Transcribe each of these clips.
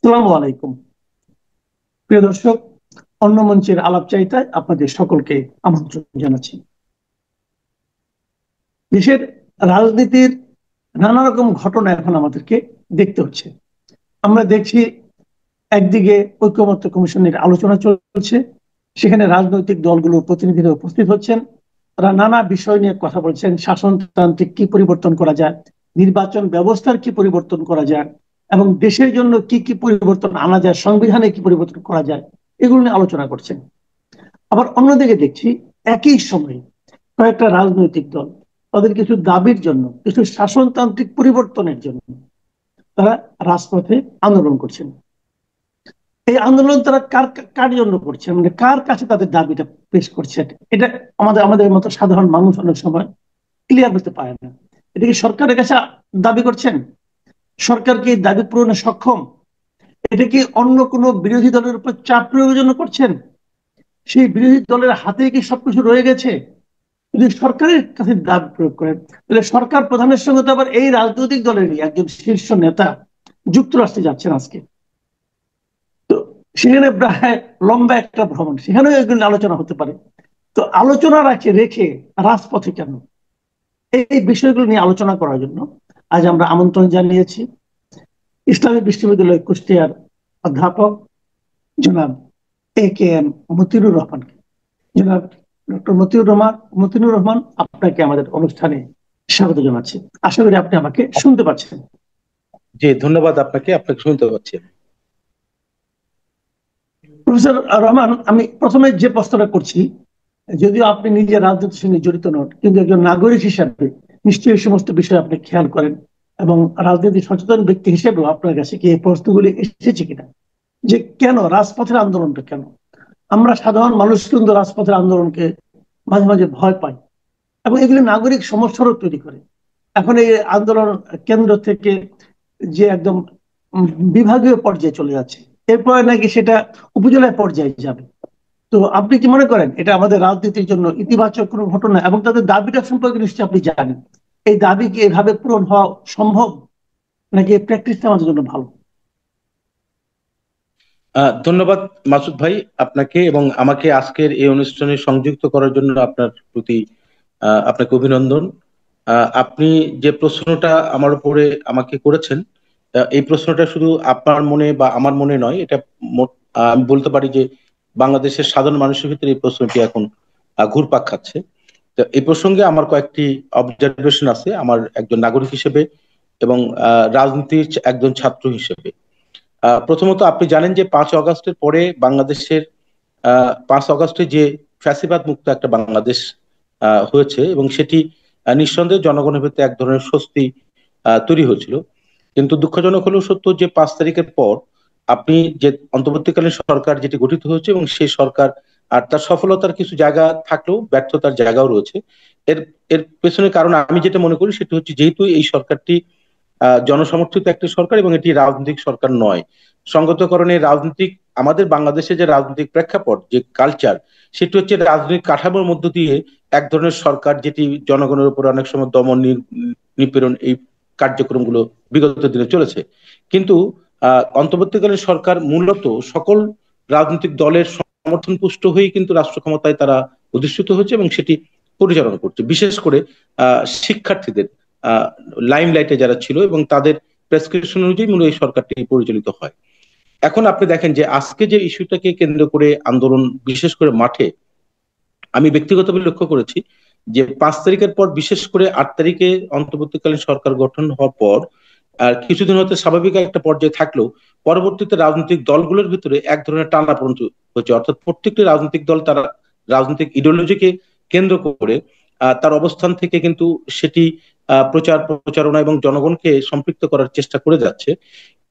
আসসালামু আলাইকুম। প্রিয় দর্শক, অন্য মঞ্চের আলাপচারিতায় আপনাদের সকলকে আমন্ত্রণ জানাচ্ছি। দেশের রাজনীতির নানা রকম ঘটনা এখন আমাদেরকে দেখতে হচ্ছে। আমরা দেখছি একদিকে ঐকমত্য কমিশনের আলোচনা চলছে, সেখানে রাজনৈতিক দলগুলোর প্রতিনিধিরা উপস্থিত হচ্ছেন, তারা নানা বিষয় নিয়ে কথা বলছেন। শাসনতান্ত্রিক কি পরিবর্তন করা যায়, নির্বাচন ব্যবস্থার কি পরিবর্তন করা যায়, এবং দেশের জন্য কি কি পরিবর্তন আনা যায়, সংবিধানে কি পরিবর্তন করা যায়, এগুলো নিয়ে আলোচনা করছেন। আবার অন্যদিকে দেখছি একই সময়ে কয়েকটা রাজনৈতিক দল তাদের কিছু দাবির জন্য, কিছু শাসনতান্ত্রিক পরিবর্তনের জন্য তারা রাজপথে আন্দোলন করছেন। এই আন্দোলন তারা কার কার জন্য করছেন, মানে কার কাছে তাদের দাবিটা পেশ করছেন, এটা আমাদের আমাদের মতো সাধারণ মানুষ অনেক সময় ক্লিয়ার করতে পারে না। এটা কি সরকারের কাছে দাবি করছেন? সরকার কি দাবি পূরণে সক্ষম? এটা কি অন্য কোনো বিরোধী দলের উপর চাপ প্রয়োগের জন্য করছেন? সেই বিরোধী দলের হাতে কি সবকিছু রয়ে গেছে? যদি সরকারের কাছে দাবি প্রয়োগ করেন, তাহলে সরকার প্রধানের সঙ্গে তো আবার এই রাজনৈতিক দলেরই একজন শীর্ষ নেতা যুক্তরাষ্ট্রে যাচ্ছেন আজকে। তো সেখানে প্রায় লম্বা একটা ভ্রমণ, সেখানেও এগুলো আলোচনা হতে পারে। তো আলোচনা রেখে রাজপথে কেন? এই বিষয়গুলো নিয়ে আলোচনা করার জন্য আজ আমরা আমন্ত্রণ জানিয়েছি ইসলামী বিশ্ববিদ্যালয় কুষ্টিয়ার অধ্যাপক জনাব AKM মতিউর রহমানকে। জনাব ডক্টর মতিউর রহমান, আপনাকে আমাদের অনুষ্ঠানে স্বাগত জানাচ্ছি। আশা করি আপনি আমাকে শুনতে পাচ্ছেন। জি, ধন্যবাদ আপনাকে শুনতে পাচ্ছি। প্রফেসর রহমান, আমি প্রথমে যে প্রশ্নটা করছি, যদিও আপনি নিজে রাজনীতির সঙ্গে জড়িত নন, কিন্তু একজন নাগরিক হিসাবে নিশ্চয়ই সমস্ত বিষয় আপনি খেয়াল করেন, এবং রাজনীতি সচেতন ব্যক্তি হিসেবেও আপনার কাছে কি এই প্রশ্নগুলি এসেছে কিনা, যে কেন রাজপথের আন্দোলনটা কেন? আমরা সাধারণ মানুষ কিন্তু রাজপথের আন্দোলনকে মাঝে মাঝে ভয় পাই, এবং এগুলি নাগরিক সমস্যারও তৈরি করে। এখন এই আন্দোলন কেন্দ্র থেকে যে একদম বিভাগীয় পর্যায়ে চলে যাচ্ছে, এরপরে নাকি সেটা উপজেলা পর্যায়ে যাবে। তো আপনি কি মনে করেন এটা আমাদের রাজনীতির জন্য ইতিবাচক কোনো ঘটনা? এবং তাদের দাবিটা সম্পর্কে নিশ্চয়ই আপনি জানেন, এই দাবি কি এভাবে পূরণ হওয়া সম্ভব, নাকি এই প্র্যাকটিসটা আমাদের জন্য ভালো? ধন্যবাদ মাসুদ ভাই আপনাকে, এবং আমাকে আজকের এই অনুষ্ঠানে সংযুক্ত করার জন্য আপনার প্রতি আপনাকে অভিনন্দন। আপনি যে প্রশ্নটা আমার উপরে আমাকে করেছেন, এই প্রশ্নটা শুধু আপনার মনে বা আমার মনে নয়, এটা আমি বলতে পারি যে বাংলাদেশের সাধারণ মানুষের ভিতরে এই প্রশ্নটি এখন ঘুরপাক খাচ্ছে। তো এই প্রসঙ্গে আমার কয়েকটি অবজারভেশন আছে, আমার একজন নাগরিক হিসেবে এবং রাজনীতির একজন ছাত্র হিসেবে। প্রথমত, আপনি জানেন যে 5 আগস্টের পরে বাংলাদেশের 5 আগস্টে যে ফ্যাসিবাদ মুক্ত একটা বাংলাদেশ হয়েছে, এবং সেটি নিঃসন্দেহে জনগণের ভিতরে এক ধরনের স্বস্তি তৈরি হয়েছিল। কিন্তু দুঃখজনক হলেও সত্য যে 5 তারিখের পর আপনি যে অন্তর্বর্তীকালীন সরকার যেটি গঠিত হয়েছে, এবং সেই সরকার আর তার সফলতার কিছু জায়গা থাকলেও ব্যর্থতার জায়গাও রয়েছে। এর এর পেছনে কারণ আমি যেটা মনে করি সেটা হচ্ছে, যেহেতু এই সরকারটি জনসমর্থিত একটি সরকার এবং এটি রাজনৈতিক সরকার নয়, সংগতকরণে রাজনৈতিক আমাদের বাংলাদেশে যে রাজনৈতিক প্রেক্ষাপট, যে কালচার, সেটি হচ্ছে রাজনৈতিক কাঠামোর মধ্য দিয়ে এক ধরনের সরকার যেটি জনগণের উপর অনেক সময় দমন নিপীড়ন এই কার্যক্রমগুলো বিগত দিনে চলেছে। কিন্তু অন্তর্বর্তীকালীন সরকার মূলত সকল রাজনৈতিক দলের সমর্থন পুষ্ট হয়েই কিন্তু রাষ্ট্র ক্ষমতায় তারা অধিষ্ঠিত হয়েছে এবং সেটি পরিচালনা করছে। বিশেষ করে শিক্ষার্থীদের লাইমলাইটে যারা ছিল এবং তাদের প্রেসক্রিপশন অনুযায়ী মূলত এই সরকারটি পরিচালিত হয়। এখন আপনি দেখেন যে আজকে যে ইস্যুটাকে কেন্দ্র করে আন্দোলন, বিশেষ করে মাঠে, আমি ব্যক্তিগতভাবে লক্ষ্য করেছি যে 5 তারিখের পর, বিশেষ করে 8 তারিখে অন্তর্বর্তীকালীন সরকার গঠন হওয়ার পর আর কিছুদিন হয়তো স্বাভাবিক একটা পর্যায়ে থাকলেও পরবর্তীতে রাজনৈতিক দলগুলোর ভিতরে এক ধরনের টানাপোড়েন হয়েছে। অর্থাৎ প্রত্যেকটি রাজনৈতিক দল তারা রাজনৈতিক ইডিওলজিকে কেন্দ্র করে তার অবস্থান থেকে কিন্তু সেটি প্রচারণা এবং জনগণকে সম্পৃক্ত করার চেষ্টা করে যাচ্ছে।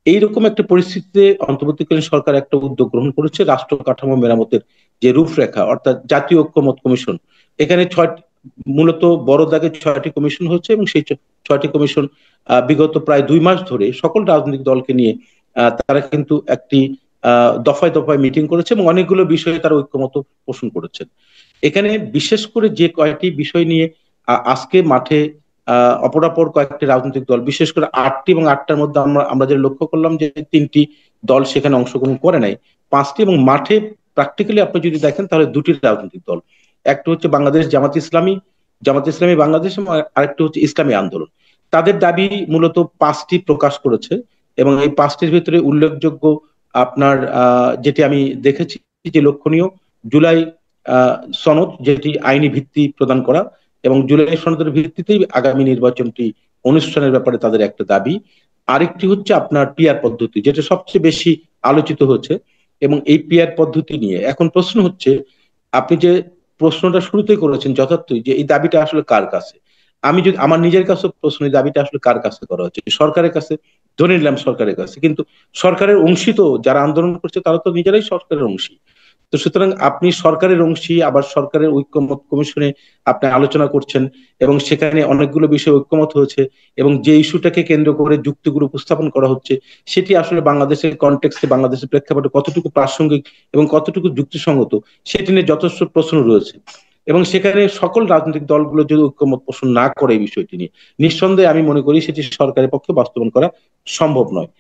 এইরকম একটা পরিস্থিতিতে অন্তর্বর্তীকালীন সরকার একটা উদ্যোগ গ্রহণ করেছে, রাষ্ট্র কাঠামো মেরামতের যে রূপরেখা, অর্থাৎ জাতীয় ঐক্যমত কমিশন। এখানে মূলত বড় দাগে 6টি কমিশন হচ্ছে, এবং সেই 6টি কমিশন বিগত প্রায় 2 মাস ধরে সকল রাজনৈতিক দলকে নিয়ে তারা কিন্তু একটি দফায় দফায় মিটিং করেছে এবং অনেকগুলো বিষয়ে তারা ঐক্যমত পোষণ করেছেন। এখানে বিশেষ করে যে কয়েকটি বিষয় নিয়ে আজকে মাঠে অপরাপর কয়েকটি রাজনৈতিক দল, বিশেষ করে 8টি, এবং 8টার মধ্যে আমরা যে লক্ষ্য করলাম যে 3টি দল সেখানে অংশগ্রহণ করে নাই, 5টি, এবং মাঠে প্র্যাকটিক্যালি আপনি যদি দেখেন তাহলে 2টি রাজনৈতিক দল, একটা হচ্ছে বাংলাদেশ জামাত ইসলামী বাংলাদেশ, এবং আরেকটা হচ্ছে ইসলামী আন্দোলন। তাদের দাবি মূলত 5টি প্রকাশ করেছে, এবং এই 5টির ভিতরে উল্লেখযোগ্য আপনার যেটি আমি দেখেছি যে লক্ষণীয়, জুলাই সনদ, যেটি আইনি ভিত্তি প্রদান করা, এবং জুলাই সনদের ভিত্তিতেই আগামী নির্বাচনটি অনুষ্ঠানের ব্যাপারে তাদের একটা দাবি। আরেকটি হচ্ছে আপনার পিআর পদ্ধতি, যেটা সবচেয়ে বেশি আলোচিত হচ্ছে, এবং এই পিআর পদ্ধতি নিয়ে এখন প্রশ্ন হচ্ছে, আপনি যে প্রশ্নটা শুরুতেই করেছেন যথার্থই, যে এই দাবিটা আসলে কার কাছে। আমি যদি আমার নিজের কাছে প্রশ্ন, এই দাবিটা আসলে কার কাছে করা হচ্ছে? সরকারের কাছে, ধরে নিলাম সরকারের কাছে, কিন্তু সরকারের অংশী তো যারা আন্দোলন করছে তারা তো নিজেরাই সরকারের অংশী। তো সুতরাং আপনি সরকারের অংশী, আবার সরকারের ঐক্যমত কমিশনে আপনি আলোচনা করছেন, এবং সেখানে অনেকগুলো বিষয় ঐক্যমত হয়েছে, এবং যে ইস্যুটাকে কেন্দ্র করে যুক্তিগুলো উপস্থাপন করা হচ্ছে সেটি আসলে বাংলাদেশের কনটেক্সটে, বাংলাদেশের প্রেক্ষাপটে কতটুকু প্রাসঙ্গিক এবং কতটুকু যুক্তিসঙ্গত, সেটি নিয়ে যথেষ্ট প্রশ্ন রয়েছে। এবং সেখানে সকল রাজনৈতিক দলগুলো যদি ঐক্যমত পোষণ না করে এই বিষয়টি নিয়ে, নিঃসন্দেহে আমি মনে করি সেটি সরকারের পক্ষে বাস্তবায়ন করা সম্ভব নয়।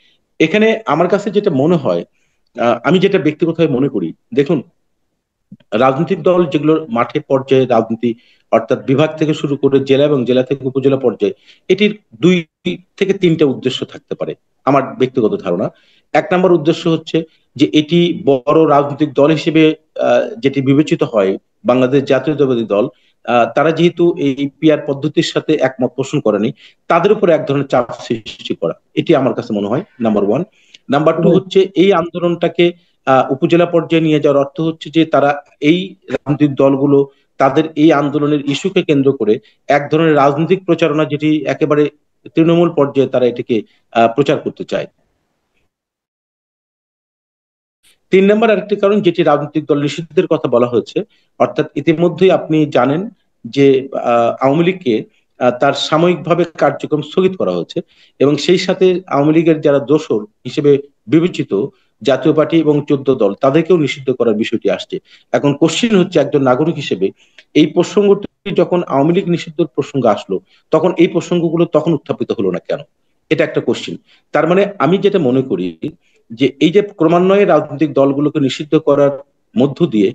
এখানে আমার কাছে যেটা মনে হয়, আমি যেটা ব্যক্তিগতভাবে মনে করি, দেখুন, রাজনৈতিক দল যেগুলো মাঠে পর্যায়ে রাজনীতি, অর্থাৎ বিভাগ থেকে শুরু করে জেলা এবং জেলা থেকে উপজেলা পর্যায়ে, এটির 2 থেকে 3টা উদ্দেশ্য থাকতে পারে আমার ব্যক্তিগত ধারণা। 1 নম্বর উদ্দেশ্য হচ্ছে যে এটি বড় রাজনৈতিক দল হিসেবে যেটি বিবেচিত হয়, বাংলাদেশ জাতীয়তাবাদী দল, তারা যেহেতু এই পিআর পদ্ধতির সাথে একমত পোষণ করেনি, তাদের উপর এক ধরনের চাপ সৃষ্টি করা, এটি আমার কাছে মনে হয় নাম্বার 1। নাম্বার 2 হচ্ছে এই আন্দোলনটাকে উপজেলা পর্যায়ে নিয়ে যাওয়ার অর্থ হচ্ছে যে তারা, এই রাজনৈতিক দলগুলো তাদের এই আন্দোলনের ইস্যুকে কেন্দ্র করে এক ধরনের রাজনৈতিক প্রচারণা, যেটি একেবারে তৃণমূল পর্যায়ে তারা এটিকে প্রচার করতে চায়। 3 নম্বর আরেকটি কারণ, যেটি রাজনৈতিক দল নিষিদ্ধের কথা বলা হয়েছে, অর্থাৎ ইতিমধ্যেই আপনি জানেন যে আওয়ামী লীগকে তার সাময়িকভাবে কার্যক্রম স্থগিত করা হয়েছে, এবং সেই সাথে আওয়ামী লীগের যারা দোসর হিসেবে বিবেচিত জাতীয় পার্টি এবং 14 দল, তাদেরকেও নিষিদ্ধ করার বিষয়টি আসছে। এখন কোশ্চিন হচ্ছে, একজন নাগরিক হিসেবে এই প্রসঙ্গটি যখন আওয়ামী লীগ নিষিদ্ধের প্রসঙ্গ আসলো, তখন এই প্রসঙ্গগুলো তখন উত্থাপিত হলো না কেন? এটা একটা কোশ্চিন। তার মানে আমি যেটা মনে করি, যে এই যে ক্রমান্বয়ে রাজনৈতিক দলগুলোকে নিষিদ্ধ করার মধ্য দিয়ে,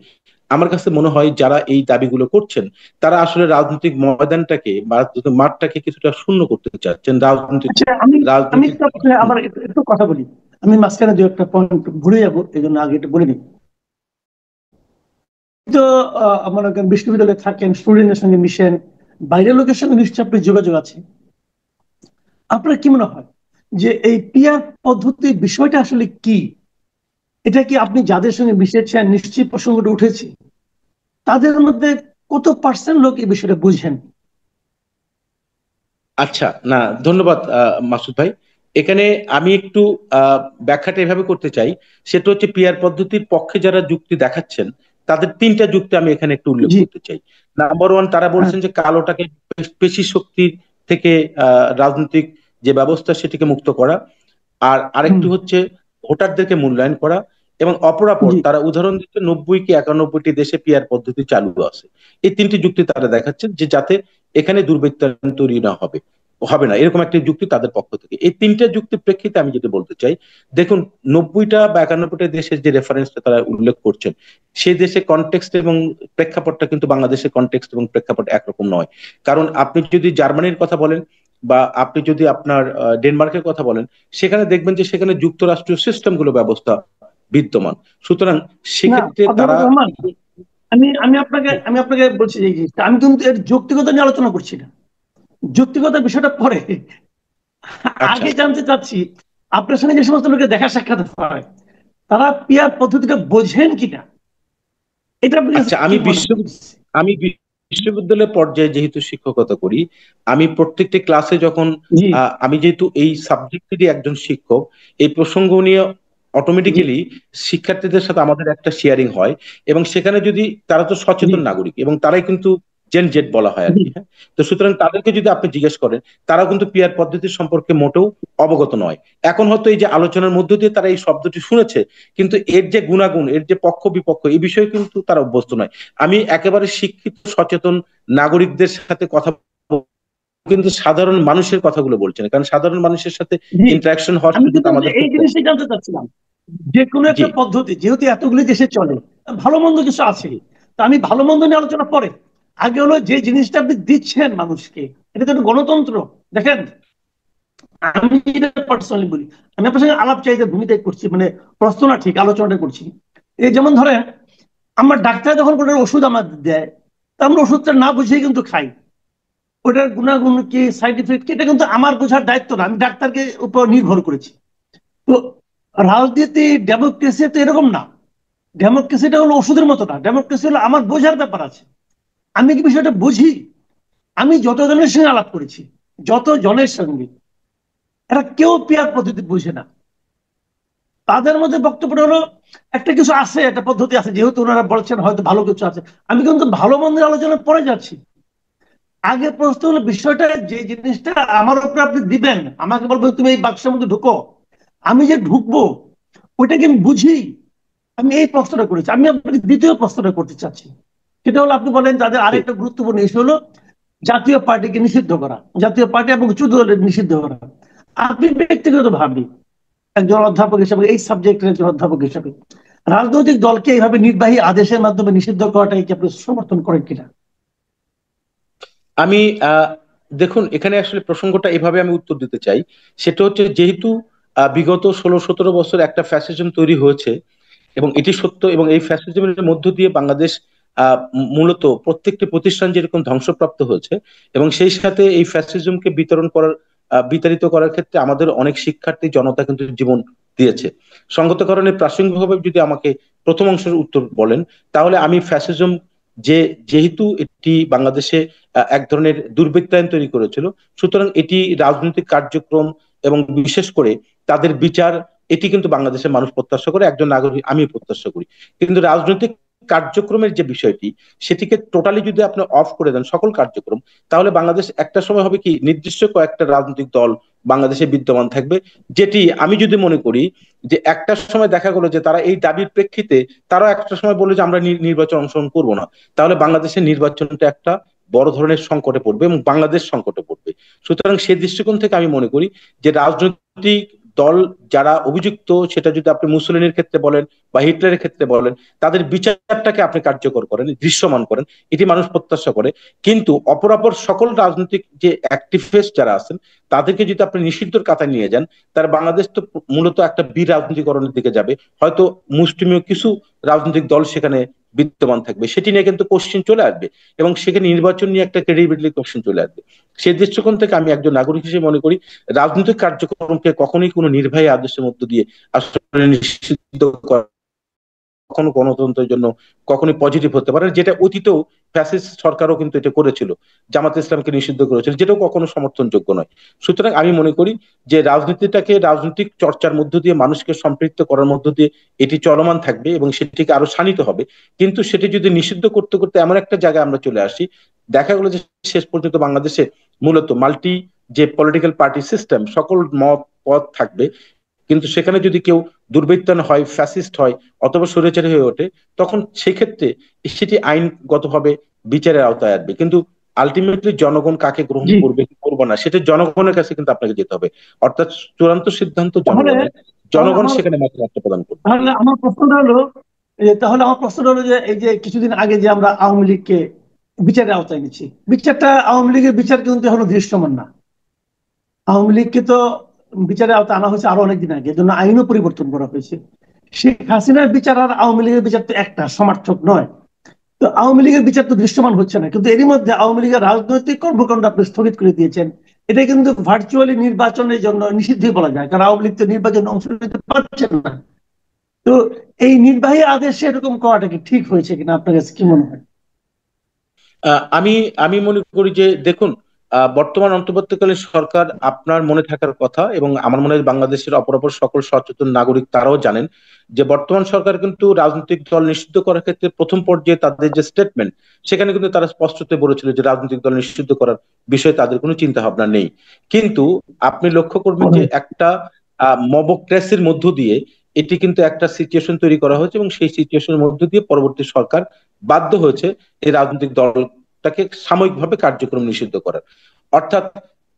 আমার কাছে মনে হয় যারা এই দাবিগুলো করছেন তারা আসলে রাজনৈতিক ময়দানটাকে বা মাঠটাকে কিছুটা শূন্য করতে চাচ্ছেন রাজনৈতিক আচ্ছা, আমি আমি রাজনৈতিক একটু আবার একটু কথা বলি। আমি মাঝখানে 2-1টা পয়েন্ট ভুলে যাবো, এই জন্য আগে এটা বলে নিই। তো মনে করেন বিশ্ববিদ্যালয়ে থাকেন, স্টুডেন্টের সঙ্গে মিশেন, বাইরের লোকের সঙ্গে নিশ্চয়ই আপনার যোগাযোগ আছে। আপনার কি মনে হয় যে এই পিআর পদ্ধতির বিষয়টা আসলে কি? এটা কি আপনি যাদের সঙ্গে মিশেছেন, নিশ্চয়ই প্রসঙ্গটা উঠেছে, তাদের মধ্যে কত পার্সেন্ট লোক এই বিষয়টা বুঝেন? আচ্ছা, না, ধন্যবাদ মাসুদ ভাই। এখানে আমি একটু ব্যাখ্যাটা এভাবে করতে চাই, সেটা হচ্ছে পিয়ার পদ্ধতির পক্ষে যারা যুক্তি দেখাচ্ছেন তাদের 3টা যুক্তি আমি এখানে একটু উল্লেখ জি। করতে চাই। নাম্বার 1, তারা হ্যাঁ। বলছেন যে কালোটাকে পেশি শক্তি থেকে রাজনৈতিক যে ব্যবস্থা সেটিকে মুক্ত করা, আর হুম। আরেকটি হচ্ছে ভোটারদেরকে মূল্যায়ন করা, এবং অপরাপর জি। তারা উদাহরণ দিচ্ছে 90 কি 91টি দেশে পিআর পদ্ধতি চালু আছে। এই 3টি যুক্তি তারা দেখাচ্ছেন, যে যাতে এখানে দুর্বৃত্তায়ন তৈরি না হবে না, এরকম একটা যুক্তি তাদের পক্ষ থেকে। এই 3টা যুক্তির প্রেক্ষিতে আমি যেটা বলতে চাই, দেখুন, 90টা বা 91টা দেশের যে রেফারেন্সটা তারা উল্লেখ করছেন, সেই দেশে কনটেক্সট এবং প্রেক্ষাপটটা কিন্তু বাংলাদেশের কনটেক্সট এবং প্রেক্ষাপট একরকম নয়। কারণ আপনি যদি জার্মানির কথা বলেন, বা আপনি যদি আপনার ডেনমার্কের কথা বলেন, সেখানে দেখবেন যে সেখানে যুক্তরাষ্ট্রীয় সিস্টেমগুলো ব্যবস্থা বিদ্যমান। সুতরাং না, সেক্ষেত্রে তারা, অধ্যাপক রহমান, আমি আপনাকে বলছি যে এই জিনিসটা, আমি কিন্তু এর যৌক্তিকতা নিয়ে আলোচনা করছি না। যৌক্তিকতার বিষয়টা পরে। আচ্ছা, আগে জানতে চাচ্ছি, আপনার সঙ্গে যে সমস্ত লোকের দেখা সাক্ষাৎ হয়, তারা পিয়ার পদ্ধতিটা বোঝেন কিনা, এটা আপনার কাছে আচ্ছা, কি মনে হচ্ছে? আমি বিশ্ববিদ্যালয় পর্যায়ে যেহেতু শিক্ষকতা করি, আমি প্রত্যেকটি ক্লাসে যখন জি। আমি যেহেতু এই সাবজেক্টেরই একজন শিক্ষক, এই প্রসঙ্গ নিয়ে জি। অটোমেটিক্যালি শিক্ষার্থীদের সাথে আমাদের একটা শেয়ারিং হয়, এবং সেখানে যদি তারা তো জি। সচেতন নাগরিক, এবং তারাই কিন্তু জেন জেড বলা হয় আর জি। কি, হ্যাঁ। তো সুতরাং তাদেরকে যদি আপনি জিজ্ঞেস করেন, তারাও কিন্তু পিয়ার পদ্ধতি সম্পর্কে মোটেও অবগত নয়। এখন হয়তো এই যে আলোচনার মধ্য দিয়ে তারা এই শব্দটি শুনেছে, কিন্তু এর যে গুণাগুণ, এর যে পক্ষ বিপক্ষ, এই বিষয়ে কিন্তু তারা অভ্যস্ত নয়। আমি একেবারে শিক্ষিত সচেতন নাগরিকদের সাথে কথা কিন্তু সাধারণ মানুষের কথাগুলো বলছি না, কারণ সাধারণ মানুষের সাথে জি। ইন্টারাকশন হওয়ার আমি সুযোগ কিন্তু আমাদের এই খুব কম। জিনিসটাই জানতে চাচ্ছিলাম। যে কোনো জি। একটা পদ্ধতি, যেহেতু এতগুলি দেশে চলে, ভালো মন্দ কিছু আছে। তো আমি ভালো মন্দ নিয়ে আলোচনা পরে, আগে হলো যে জিনিসটা আপনি দিচ্ছেন মানুষকে, এটা তো একটা গণতন্ত্র। দেখেন, আমি পার্সোনালি বলি, আমি আপনার সঙ্গে আলাপ চাইতে ভূমিকায় করছি, মানে প্রশ্ন না, ঠিক আলোচনাটা করছি। এই যেমন ধরেন, আমার ডাক্তার যখন কোনো ওষুধ আমার দেয়, তা আমরা ওষুধটা না বুঝেই কিন্তু খাই। ওটার গুণাগুণ কি, সাইড ইফেক্ট কি, এটা কিন্তু আমার বোঝার দায়িত্ব না, আমি ডাক্তারকে উপর নির্ভর করেছি। তো রাজনীতি, ডেমোক্রেসি তো এরকম না। ডেমোক্রেসিটা হলো ওষুধের মতো না, ডেমোক্রেসি হলো আমার বোঝার ব্যাপার আছে। আমি কি বিষয়টা বুঝি? আমি যত জনের সঙ্গে আলাপ করেছি, যত জনের সঙ্গে, এরা কেউ পেয়ার পদ্ধতি বুঝে না। তাদের মধ্যে বক্তব্য হলো একটা কিছু আছে, একটা পদ্ধতি আছে, যেহেতু ওনারা বলছেন হয়তো ভালো কিছু আছে। আমি কিন্তু ভালো মন্দের আলোচনায় পরে যাচ্ছি। আগে প্রশ্ন হলো বিষয়টা, যে জিনিসটা আমার উপরে আপনি দিবেন, আমাকে বলবেন তুমি এই বাক্সের মধ্যে ঢুকো, আমি যে ঢুকবো ওইটাকে আমি বুঝি। আমি এই প্রশ্নটা করেছি। আমি আপনাকে দ্বিতীয় প্রশ্নটা করতে চাচ্ছি, সেটা হলো আপনি বলেন তাদের জি। আরেকটা গুরুত্বপূর্ণ ইস্যু হলো জাতীয় পার্টিকে নিষিদ্ধ করা, জাতীয় পার্টি এবং উচ্চ দলের নিষিদ্ধ করা। আপনি ব্যক্তিগত ভাবে একজন অধ্যাপক হিসেবে, এই সাবজেক্টের একজন অধ্যাপক হিসেবে, রাজনৈতিক দলকে এইভাবে নির্বাহী আদেশের মাধ্যমে নিষিদ্ধ করাটাকে কি আপনি সমর্থন করেন কিনা? আমি দেখুন, এখানে আসলে প্রসঙ্গটা এভাবে আমি উত্তর দিতে চাই। সেটা হচ্ছে, যেহেতু বিগত 16-17 বছর একটা ফ্যাসিজম তৈরি হয়েছে, এবং এটি সত্য, এবং এই ফ্যাসিজমের মধ্য দিয়ে বাংলাদেশ মূলত প্রত্যেকটি প্রতিষ্ঠান যেরকম ধ্বংসপ্রাপ্ত হয়েছে, এবং সেই সাথে এই ফ্যাসিজমকে বিতাড়িত করার ক্ষেত্রে আমাদের অনেক শিক্ষার্থী জনতা কিন্তু জীবন দিয়েছে। সঙ্গত কারণে প্রাসঙ্গিকভাবে যদি আমাকে প্রথম অংশের উত্তর বলেন, তাহলে আমি ফ্যাসিজম, যেহেতু এটি বাংলাদেশে এক ধরনের দুর্বৃত্তায়ন তৈরি করেছিল, সুতরাং এটি রাজনৈতিক কার্যক্রম এবং বিশেষ করে তাদের বিচার, এটি কিন্তু বাংলাদেশের মানুষ প্রত্যাশা করে, একজন নাগরিক আমি প্রত্যাশা করি। কিন্তু রাজনৈতিক কার্যক্রমের যে বিষয়টি, সেটিকে টোটালি যদি আপনি অফ করে দেন সকল কার্যক্রম, তাহলে বাংলাদেশ একটা সময় হবে কি, নির্দিষ্ট কয়েকটা রাজনৈতিক দল বাংলাদেশে বিদ্যমান থাকবে। যেটি আমি যদি মনে করি যে একটা সময় দেখা গেলো যে তারা এই দাবির প্রেক্ষিতে তারা একটা সময় বলে যে আমরা নির্বাচন অংশগ্রহণ করবো না, তাহলে বাংলাদেশের নির্বাচনটা একটা বড় ধরনের সংকটে পড়বে এবং বাংলাদেশ সংকটে পড়বে। সুতরাং সেই দৃষ্টিকোণ থেকে আমি মনে করি যে রাজনৈতিক দল যারা অভিযুক্ত, সেটা যদি আপনি মুসলিনের ক্ষেত্রে বলেন বা হিটলারের ক্ষেত্রে বলেন, তাদের বিচারটাকে আপনি কার্যকর করেন, দৃশ্যমান করেন, এটি মানুষ প্রত্যাশা করে। কিন্তু অপরাপর সকল রাজনৈতিক যে অ্যাক্টিভিস্ট যারা আছেন, তাদেরকে যদি আপনি নিষিদ্ধর কাতায় নিয়ে যান, তার বাংলাদেশ তো মূলত একটা বিরাজনীতিকরণের দিকে যাবে। হয়তো মুষ্টিমেয় কিছু রাজনৈতিক দল সেখানে বিদ্যমান থাকবে, সেটি নিয়ে কিন্তু কোশ্চেন চলে আসবে, এবং সেখানে নির্বাচন নিয়ে একটা ক্রেডিবিলিটি কোশ্চেন চলে আসবে। সেই দৃষ্টিকোণ থেকে আমি একজন নাগরিক হিসেবে মনে করি, রাজনৈতিক কার্যক্রমকে কখনোই কোনো নির্বাহী আদেশের মধ্য দিয়ে আসলে নিষিদ্ধ করা কখনো গণতন্ত্রের জন্য কখনোই পজিটিভ হতে পারে না, যেটা অতীতেও ফ্যাসিস্ট সরকারও কিন্তু এটা করেছিল, জামাত ইসলামকে নিষিদ্ধ করেছিল, যেটাও কখনো সমর্থনযোগ্য নয়। সুতরাং আমি মনে করি যে রাজনীতিটাকে রাজনৈতিক চর্চার মধ্য দিয়ে মানুষকে সম্পৃক্ত করার মধ্য দিয়ে এটি চলমান থাকবে এবং সেটিকে আরো শানিত হবে। কিন্তু সেটি যদি নিষিদ্ধ করতে করতে এমন একটা জায়গায় আমরা চলে আসি, দেখা গেলো যে শেষ পর্যন্ত বাংলাদেশে মূলত মাল্টি যে পলিটিক্যাল পার্টি সিস্টেম, সকল মত পথ থাকবে, কিন্তু সেখানে যদি কেউ দুর্বৃত্তায়ন হয়, ফ্যাসিস্ট হয়, অথবা স্বৈরাচারী হয়ে ওঠে, তখন সেক্ষেত্রে সেটি আইনগতভাবে বিচারের আওতায় আসবে। কিন্তু আলটিমেটলি জনগণ কাকে গ্রহণ জি। করবে কি করবে না, সেটা জনগণের কাছে কিন্তু আপনাকে যেতে হবে। অর্থাৎ চূড়ান্ত সিদ্ধান্ত তাহলে জনগণের, তাহলে জনগণ আমার সেখানে মতামত প্রদান করবে। তাহলে আমার প্রশ্নটা হলো, তাহলে আমার প্রশ্নটা হলো যে এই যে কিছুদিন আগে যে আমরা আওয়ামী লীগকে বিচারের আওতায় নিচ্ছি, বিচারটা আওয়ামী লীগের বিচার কিন্তু এখনো দৃশ্যমান না। আওয়ামী লীগকে তো বিচারের আওতায় আনা হয়েছে আরো অনেকদিন আগে, এর জন্য আইনও পরিবর্তন করা হয়েছে। শেখ হাসিনার বিচার আর আওয়ামী লীগের বিচার তো একটা, সমার্থক নয়। তো আওয়ামী লীগের বিচার তো দৃশ্যমান হচ্ছে না, কিন্তু এরই মধ্যে আওয়ামী লীগের রাজনৈতিক কর্মকাণ্ড আপনি স্থগিত করে দিয়েছেন। এটা কিন্তু ভার্চুয়ালি নির্বাচনের জন্য নিষিদ্ধই বলা যায়, কারণ আওয়ামী লীগ তো নির্বাচনে অংশ নিতে পারছেন না। তো এই নির্বাহী আদেশে এরকম করাটা কি ঠিক হয়েছে কিনা, আপনার কাছে কি মনে হয়? আমি আমি মনে করি যে দেখুন, বর্তমান অন্তর্বর্তীকালীন সরকার, আপনার মনে থাকার কথা এবং আমার মনে হয় বাংলাদেশের অপরাপর সকল সচেতন নাগরিক তারাও জানেন যে বর্তমান সরকার কিন্তু রাজনৈতিক দল নিষিদ্ধ করার ক্ষেত্রে প্রথম পর্যায়ে তাদের যে স্টেটমেন্ট, সেখানে কিন্তু তারা স্পষ্টতই বলেছিল যে রাজনৈতিক দল নিষিদ্ধ করার বিষয়ে তাদের কোনো চিন্তা ভাবনা নেই। কিন্তু আপনি লক্ষ্য করবেন যে একটা মবক্রেসির মধ্য দিয়ে এটি কিন্তু একটা সিচুয়েশন তৈরি করা হয়েছে, এবং সেই সিচুয়েশনের মধ্য দিয়ে পরবর্তী সরকার বাধ্য হয়েছে এই রাজনৈতিক দলটাকে সাময়িকভাবে কার্যক্রম নিষিদ্ধ করার। অর্থাৎ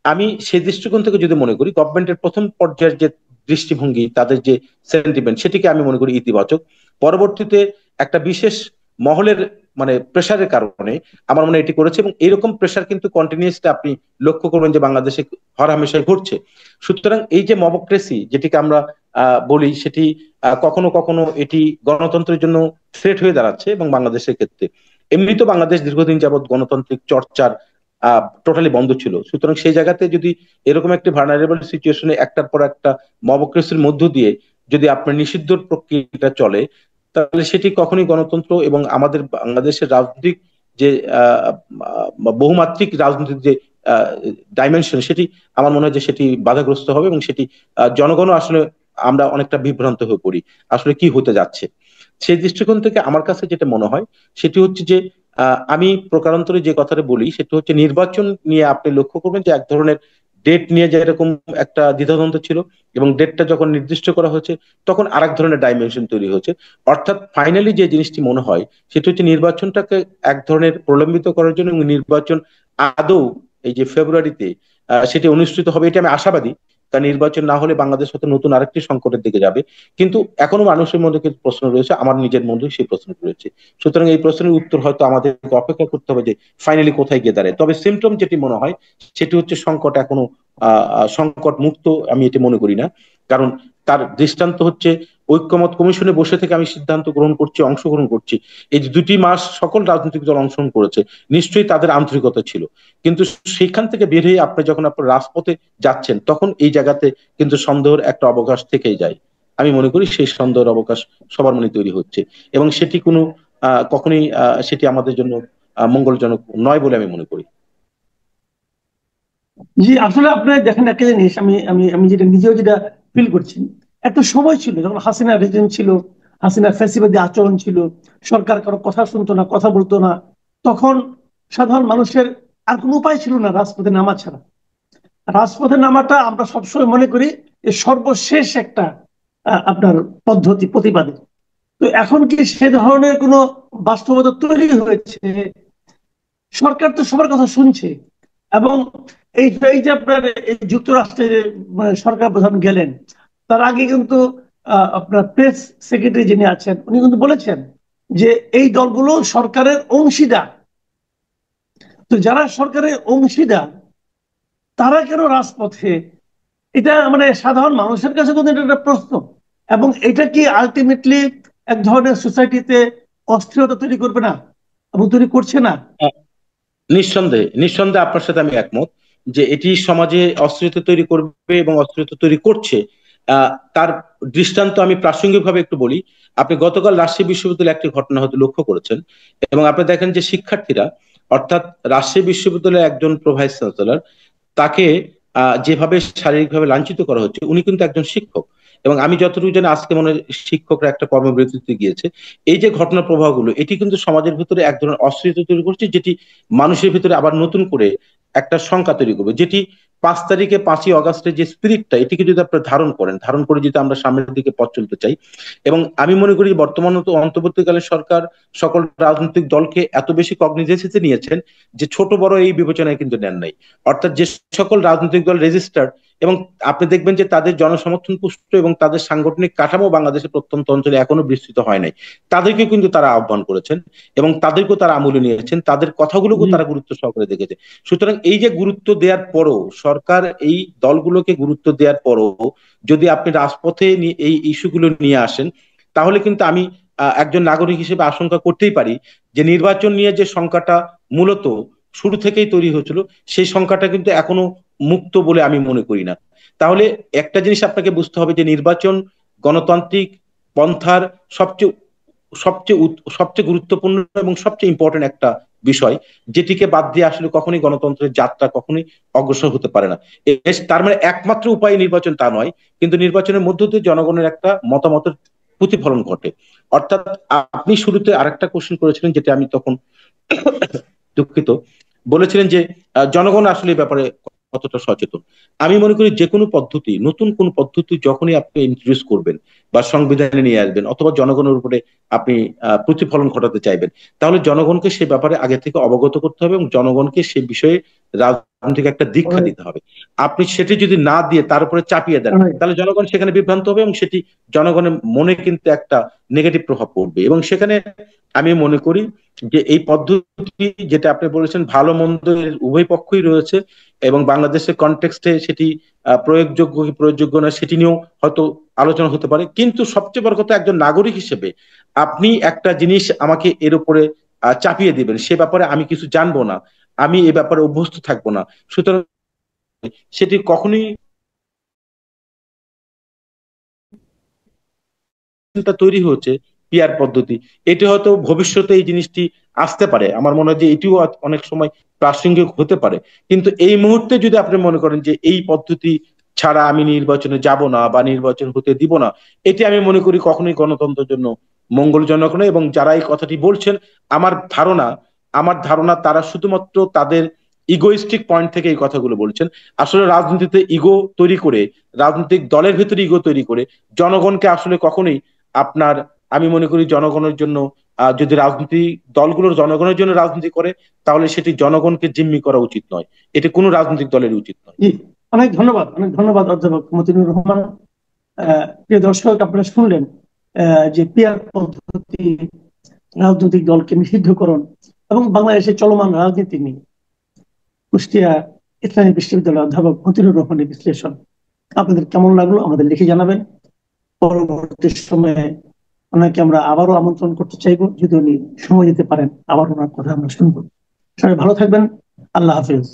আমি সেই দৃষ্টিকোণ থেকে যদি মনে করি, গভর্নমেন্টের প্রথম পর্যায়ের যে দৃষ্টিভঙ্গি, তাদের যে সেন্টিমেন্ট, সেটিকে আমি মনে করি ইতিবাচক। পরবর্তীতে একটা বিশেষ মহলের মানে প্রেশারের কারণে আমার মনে হয় এটি করেছে, এবং এরকম প্রেশার কিন্তু কন্টিনিউসলি আপনি লক্ষ্য করবেন যে বাংলাদেশে হরহামেশাই ঘটছে। সুতরাং এই যে মবক্রেসি যেটিকে আমরা বলি, সেটি কখনো কখনো এটি গণতন্ত্রের জন্য থ্রেট হয়ে দাঁড়াচ্ছে, এবং বাংলাদেশের ক্ষেত্রে এমনি তো বাংলাদেশ দীর্ঘদিন যাবৎ গণতান্ত্রিক চর্চার টোটালি বন্ধ ছিল। সুতরাং সেই জায়গাতে যদি এরকম একটি ভার্নারেবল সিচুয়েশনে একটার পর একটা মবক্রেসির মধ্য দিয়ে যদি আপনার নিষিদ্ধ প্রক্রিয়াটা চলে, তাহলে সেটি কখনোই গণতন্ত্র এবং আমাদের বাংলাদেশের রাজনৈতিক যে বহুমাত্রিক রাজনৈতিক যে ডাইমেনশন, সেটি আমার মনে হয় যে সেটি বাধাগ্রস্ত হবে, এবং সেটি জনগণও আসলে আমরা অনেকটা বিভ্রান্ত হয়ে পড়ি আসলে কি হতে যাচ্ছে। সেই দৃষ্টিকোণ থেকে আমার কাছে যেটা মনে হয় সেটি হচ্ছে যে আমি প্রকারান্তরে যে কথাটা বলি সেটি হচ্ছে নির্বাচন নিয়ে আপনি লক্ষ্য করবেন যে এক ধরনের ডেট নিয়ে যেরকম একটা দ্বিধাদ্বন্দ্ব ছিল, এবং ডেটটা যখন নির্দিষ্ট করা হয়েছে তখন আরেক ধরনের ডাইমেনশন তৈরি হয়েছে। অর্থাৎ ফাইনালি যে জিনিসটি মনে হয় সেটি হচ্ছে নির্বাচনটাকে এক ধরনের প্রলম্বিত করার জন্য, এবং নির্বাচন আদৌ এই যে ফেব্রুয়ারিতে সেটি অনুষ্ঠিত হবে এটা আমি আশাবাদী। কারণ নির্বাচন না হলে বাংলাদেশ হয়তো নতুন আরেকটি সংকটের দিকে যাবে। কিন্তু এখনো মানুষের মধ্যে কিছু প্রশ্ন রয়েছে, আমার নিজের মধ্যে সেই প্রশ্ন রয়েছে। সুতরাং এই প্রশ্নের উত্তর হয়তো আমাদেরকে অপেক্ষা করতে হবে যে ফাইনালি কোথায় গিয়ে দাঁড়ায়। তবে সিমটম যেটি মনে হয় সেটি হচ্ছে সংকট এখনো সংকট মুক্ত আমি এটি মনে করি না। কারণ তার দৃষ্টান্ত হচ্ছে ঐক্যমত কমিশনে বসে থেকে আমি সিদ্ধান্ত গ্রহণ করছি, অংশগ্রহণ করছি। এই যে 2টি মাস সকল রাজনৈতিক দল অংশগ্রহণ করেছে, নিশ্চয়ই তাদের আন্তরিকতা ছিল। কিন্তু সেখান থেকে বের হয়ে আপনি যখন আপনার রাজপথে যাচ্ছেন, তখন এই জায়গাতে কিন্তু সন্দেহের একটা অবকাশ থেকেই যায়। আমি মনে করি সেই সন্দেহের অবকাশ সবার মনে তৈরি হচ্ছে, এবং সেটি কোনো কখনোই সেটি আমাদের জন্য মঙ্গলজনক নয় বলে আমি মনে করি। জি, আসলে আপনি দেখেন একটা জিনিস, আমি আমি আমি যেটা নিজেও যেটা ফিল করছি, একটা সময় ছিল যখন হাসিনা রেজিম ছিল, হাসিনা ফ্যাসিবাদী আচরণ ছিল, সরকার কারো কথা শুনতো না, কথা বলতো না, তখন সাধারণ মানুষের আর কোনো উপায় ছিল না রাজপথে নামা ছাড়া। রাজপথে নামাটা আমরা সবসময় মনে করি যে সর্বশেষ একটা আপনার পদ্ধতি প্রতিবাদী। তো এখন কি সে ধরনের কোনো বাস্তবতা তৈরি হয়েছে? সরকার তো সবার কথা শুনছে, এবং এই যে আপনার এই যুক্তরাষ্ট্রের সরকার প্রধান গেলেন, তার আগে কিন্তু আপনার প্রেস সেক্রেটারি যিনি আছেন উনি কিন্তু বলেছেন যে এই দলগুলো সরকারের অংশীদার। তো যারা সরকারের অংশীদার তারা কেন রাজপথে? এটা মানে সাধারণ মানুষের কাছে কিন্তু এটা একটা প্রশ্ন। এবং এটা কি আলটিমেটলি এক ধরনের সোসাইটিতে অস্থিরতা তৈরি করবে না, এবং তৈরি করছে না? নিঃসন্দেহে নিঃসন্দেহে আপনার সাথে আমি একমত যে এটি সমাজে অস্থিরতা তৈরি করবে এবং অস্থিরতা তৈরি করছে। তার দৃষ্টান্ত আমি প্রাসঙ্গিকভাবে একটু বলি। আপনি গতকাল রাজশাহী বিশ্ববিদ্যালয়ে একটি ঘটনা হয়তো লক্ষ্য করেছেন, এবং আপনি দেখেন যে শিক্ষার্থীরা, অর্থাৎ রাজশাহী বিশ্ববিদ্যালয়ের একজন প্রভাইস চ্যান্সেলর, তাকে যেভাবে শারীরিকভাবে লাঞ্ছিত করা হচ্ছে, উনি কিন্তু একজন শিক্ষক, এবং আমি যতটুকু জানি আজকে মনে হয় শিক্ষকরা একটা কর্মবিরতিতে গিয়েছে। এই যে ঘটনার প্রবাহগুলো, এটি কিন্তু সমাজের ভিতরে এক ধরনের অস্থিরতা তৈরি করছে, যেটি মানুষের ভিতরে আবার নতুন করে একটা শঙ্কা তৈরি করবে। যেটি 5 তারিখে 5ই আগস্টের যে স্পিরিটটা, এটিকে যদি আপনারা ধারণ করে যদি আমরা সামনের দিকে পথ চলতে চাই। এবং আমি মনে করি বর্তমান অন্তর্বর্তীকালের সরকার সকল রাজনৈতিক দলকে এত বেশি কগনিজেন্সিতে নিয়েছেন যে ছোট বড় এই বিবেচনায় কিন্তু নেন নাই। অর্থাৎ যে সকল রাজনৈতিক দল রেজিস্টার্ড, এবং আপনি দেখবেন যে তাদের জনসমর্থন পুষ্ট এবং তাদের সাংগঠনিক কাঠামো বাংলাদেশের প্রত্যন্ত অঞ্চলে এখনো বিস্তৃত হয় নাই, তাদেরকে কিন্তু তারা আহ্বান করেছেন, এবং তাদেরকেও তারা আমলে নিয়েছেন, তাদের কথাগুলোকেও তারা গুরুত্ব সহকারে দেখেছে। সুতরাং এই যে গুরুত্ব দেওয়ার পরও, সরকার এই দলগুলোকে গুরুত্ব দেওয়ার পরও যদি আপনি রাজপথে এই ইস্যুগুলো নিয়ে আসেন, তাহলে কিন্তু আমি একজন নাগরিক হিসেবে আশঙ্কা করতেই পারি যে নির্বাচন নিয়ে যে শঙ্কাটা মূলত শুরু থেকেই তৈরি হয়েছিল, সেই সংখ্যাটা কিন্তু এখনো মুক্ত বলে আমি মনে করি না। তাহলে একটা জিনিস আপনাকে বুঝতে হবে যে নির্বাচন গণতান্ত্রিক পন্থার সবচেয়ে সবচেয়ে সবচেয়ে গুরুত্বপূর্ণ এবং সবচেয়ে ইম্পর্টেন্ট একটা বিষয়, যেটিকে বাদ দিয়ে আসলে কখনোই গণতন্ত্রের যাত্রা কখনোই অগ্রসর হতে পারে না। তার মানে একমাত্র উপায় নির্বাচন তা নয়, কিন্তু নির্বাচনের মধ্য দিয়ে জনগণের একটা মতামতের প্রতিফলন ঘটে। অর্থাৎ আপনি শুরুতে আরেকটা কোশ্চেন করেছিলেন, যেটা আমি তখন দুঃখিত, বলেছিলেন যে জনগণ আসলে ব্যাপারে কতটা সচেতন। আমি মনে করি যে কোনো পদ্ধতি, নতুন কোন পদ্ধতি যখনই আপনি ইন্ট্রোডিউস করবেন বা সংবিধানে নিয়ে আসবেন অথবা জনগণের উপরে আপনি প্রতিফলন ঘটাতে চাইবেন, তাহলে জনগণকে সে ব্যাপারে আগে থেকে অবগত করতে হবে এবং জনগণকে সে বিষয়ে রাজনৈতিক একটা দীক্ষা দিতে হবে। আপনি সেটি যদি না দিয়ে তার উপরে চাপিয়ে দেন, তাহলে জনগণ সেখানে বিভ্রান্ত হবে এবং সেটি জনগণের মনে কিন্তু একটা নেগেটিভ প্রভাব পড়বে। এবং সেখানে আমি মনে করি যে এই পদ্ধতি যেটা আপনি বলেছেন ভালো মন্দ উভয় পক্ষই রয়েছে এবং বাংলাদেশের কনটেক্সটে সেটি প্রয়োগযোগ্য কি প্রয়োগযোগ্য না সেটি নিয়েও হয়তো আলোচনা হতে পারে। কিন্তু সবচেয়ে বড় কথা, একজন নাগরিক হিসেবে আপনি একটা জিনিস আমাকে এর উপরে চাপিয়ে দিবেন, সে ব্যাপারে আমি কিছু জানবো না, আমি এ ব্যাপারে অভ্যস্ত থাকবো না, সুতরাং সেটি কখনোই তৈরি হচ্ছে পিয়ার পদ্ধতি, এটি হয়তো ভবিষ্যতে এই জিনিসটি আসতে পারে, আমার মনে হয় যে এটিও অনেক সময় প্রাসঙ্গিক হতে পারে। কিন্তু এই মুহূর্তে যদি আপনি মনে করেন যে এই পদ্ধতি ছাড়া আমি নির্বাচনে যাব না বা নির্বাচন হতে দিব না, এটি আমি মনে করি কখনোই গণতন্ত্রের জন্য মঙ্গলজনক নয়। এবং যারা এই কথাটি বলছেন, আমার ধারণা আমার ধারণা তারা শুধুমাত্র তাদের ইগোইস্টিক পয়েন্ট থেকে এই কথাগুলো বলছেন। আসলে রাজনীতিতে ইগো তৈরি করে, রাজনৈতিক দলের ভিতরে ইগো তৈরি করে জনগণকে আসলে কখনোই আপনার, আমি মনে করি জনগণের জন্য যদি রাজনীতি দলগুলোর জনগণের জন্য রাজনীতি করে তাহলে সেটি জনগণকে জিম্মি করা উচিত নয়, এটি কোনো রাজনৈতিক দলের উচিত নয়। জি, অনেক ধন্যবাদ, অনেক ধন্যবাদ অধ্যাপক মতিনুর রহমান। প্রিয় দর্শক, আপনারা শুনলেন যে পিয়ার পদ্ধতি, রাজনৈতিক দলকে নিষিদ্ধকরণ এবং বাংলাদেশের চলমান রাজনীতি নিয়ে কুষ্টিয়া ইসলামী বিশ্ববিদ্যালয়ের অধ্যাপক মতিনুর রহমানের বিশ্লেষণ। আপনাদের কেমন লাগলো আমাদের লিখে জানাবেন। পরবর্তী সময়ে ওনাকে আমরা আবারও আমন্ত্রণ করতে চাইবো, যদি উনি সময় দিতে পারেন আবার ওনার কথা আমরা শুনবো। সবাই ভালো থাকবেন। আল্লাহ হাফিজ।